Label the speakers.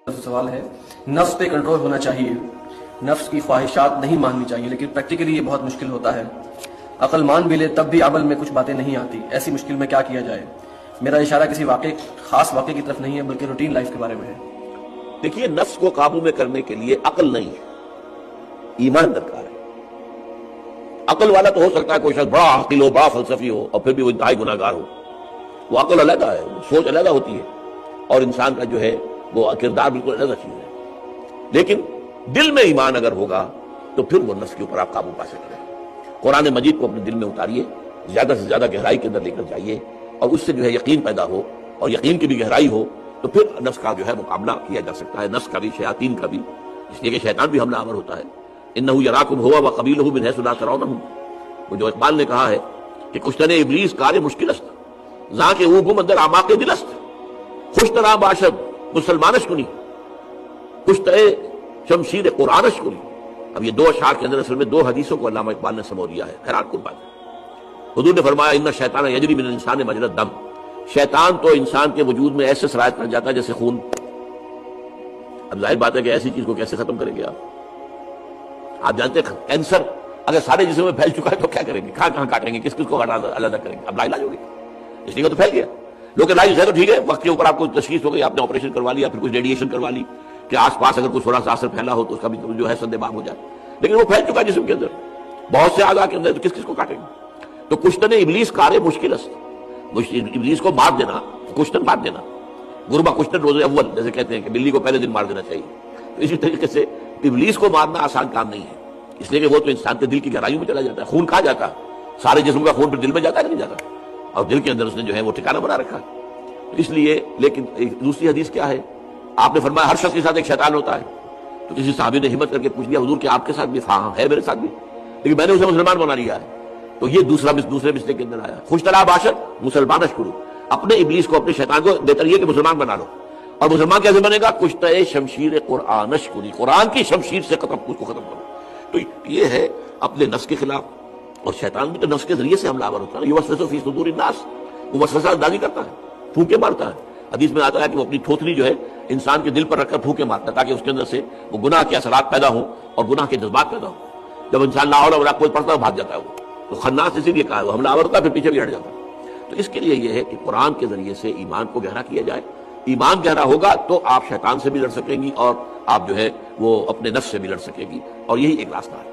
Speaker 1: سوال ہے، نفس پہ کنٹرول ہونا چاہیے، نفس کی خواہشات نہیں ماننی چاہیے، لیکن پریکٹیکلی یہ بہت مشکل ہوتا ہے۔ عقل مان بھی لے تب بھی عمل میں کچھ باتیں نہیں آتی، ایسی مشکل میں کیا کیا جائے؟ میرا اشارہ کسی خاص واقعے کی طرف نہیں ہے بلکہ روٹین لائف کے بارے میں ہے۔
Speaker 2: دیکھیے، نفس کو قابو میں کرنے کے لیے عقل نہیں ہے، ایمان درکار ہے۔ عقل والا تو ہو سکتا ہے کوئی شخص بڑا عاقل ہو، بڑا فلسفی ہو، اور پھر بھی وہ انتہائی گناہ گار ہو، وہ عقل علیحدہ ہے، سوچ علیحدہ ہوتی ہے، اور انسان کا جو ہے وہ کردار بالکل علیحدہ چیز ہے۔ لیکن دل میں ایمان اگر ہوگا تو پھر وہ نفس کے اوپر آپ قابو پا سکتے ہیں۔ قرآن مجید کو اپنے دل میں اتاریے، زیادہ سے زیادہ گہرائی کے اندر لے کر جائیے، اور اس سے جو ہے یقین پیدا ہو، اور یقین کی بھی گہرائی ہو، تو پھر نفس کا جو ہے مقابلہ کیا جا سکتا ہے، نفس کا بھی، شیاطین کا بھی، اس لیے کہ شیطان بھی حملہ آور ہوتا ہے۔ انہ یراکم ہوا وقبیلہ من حیث لا ترونہم، وہ جو اقبال نے کہا ہے کہ کشتن ابلیس کار مشکل است، زاں کے او گم اندر آماق دل است، خوش ترا باشد مسلمانش کنی، کشتہ شمشیر قرآنش کنی۔ اب یہ دو اشعار کے اندر اصل میں دو حدیثوں کو علامہ اقبال نے سمو دیا ہے، حیران کن بات ہے۔ حضور نے فرمایا ان الشیطان یجری من الانسان مجری الدم، شیطان تو انسان کے وجود میں ایسے سرایت کر جاتا ہے جیسے خون۔ اب ظاہر بات ہے کہ ایسی چیز کو کیسے ختم کریں گے آپ جانتے ہیں کینسر اگر سارے جسم میں پھیل چکا ہے تو کیا کریں گے، کہاں کاٹیں گے، کس کو علیحدہ کریں گے؟ اب لا علاج ہوگی، اس لیے تو پھیل گیا۔ لوگ علاج ہے تو ٹھیک ہے، وقت کے اوپر آپ کو تشخیص ہو گئی، آپ نے آپریشن کروا لیا، پھر کچھ ریڈیشن کروا لی کہ آس پاس اگر کچھ تھوڑا سا اثر پھیلا ہو تو اس کا بھی جو ہے سد باب ہو جائے، لیکن وہ پھیل چکا ہے جسم کے اندر، بہت سے اعضاء کے اندر، تو کس کو کاٹیں گے؟ تو کشتن ابلیس کار مشکل است، ابلیس کو مار دینا، کشتن مار دینا، غربہ کشتن روز اول جیسے کہتے ہیں کہ بلی کو پہلے دن مار دینا چاہیے، تو اسی طریقے سے ابلیس کو مارنا آسان کام نہیں ہے، اس لیے کہ وہ تو انسان کے دل کی گہرائیوں میں چلا جاتا ہے۔ خون کہاں جاتا ہے؟ سارے جسم کا خون پھر دل میں جاتا ہے کہ نہیں جاتا؟ اور دل کے اندر اس نے جو ہے وہ ٹھکانہ بنا رکھا ہے، اس لیے۔ لیکن دوسری حدیث کیا ہے؟ آپ نے فرمایا ہر شخص کے ساتھ ایک شیطان ہوتا ہے، تو کسی صحابی نے ہمت کر کے پوچھ لیا حضور کہ آپ کے ساتھ بھی؟ ہاں ہے میرے ساتھ بھی، لیکن میں نے اسے مسلمان بنا لیا ہے۔ تو یہ دوسرے مسئلے کے اندر آیا، خوش طرح باشد مسلمان اشکرو، اپنے ابلیس کو، اپنے شیطان کو بہتر یہ کہ مسلمان بنا لو، اور مسلمان کیسے بنے گا؟ کشتہ شمشیر قرآن اشکری، قرآن کی شمشیر سے اس کو ختم کرو۔ تو یہ ہے اپنے نفس کے خلاف، اور شیطان بھی تو نفس کے ذریعے سے حملہ آور ہوتا ہے، یوسوس فی صدور الناس، وہ وسوسہ اندازی کرتا ہے، پھونکے مارتا ہے۔ حدیث میں آتا ہے کہ وہ اپنی تھوتنی جو ہے انسان کے دل پر رکھ کر پھونکے مارتا ہے تاکہ اس کے اندر سے وہ گناہ کے اثرات پیدا ہوں اور گناہ کے جذبات پیدا ہوں۔ جب انسان لا حول ولا قوت پڑھتا ہے بھاگ جاتا ہے، وہ تو خناس اسی لیے کہا ہے، وہ حملہ آور ہوتا ہے پھر پیچھے بھی ہٹ جاتا ہے۔ تو اس کے لیے یہ ہے کہ قرآن کے ذریعے سے ایمان کو گہرا کیا جائے، ایمان گہرا ہوگا تو آپ شیطان سے بھی لڑ سکیں گی، اور آپ جو ہے وہ اپنے نفس سے بھی لڑ سکیں گی، اور یہی ایک راستہ ہے۔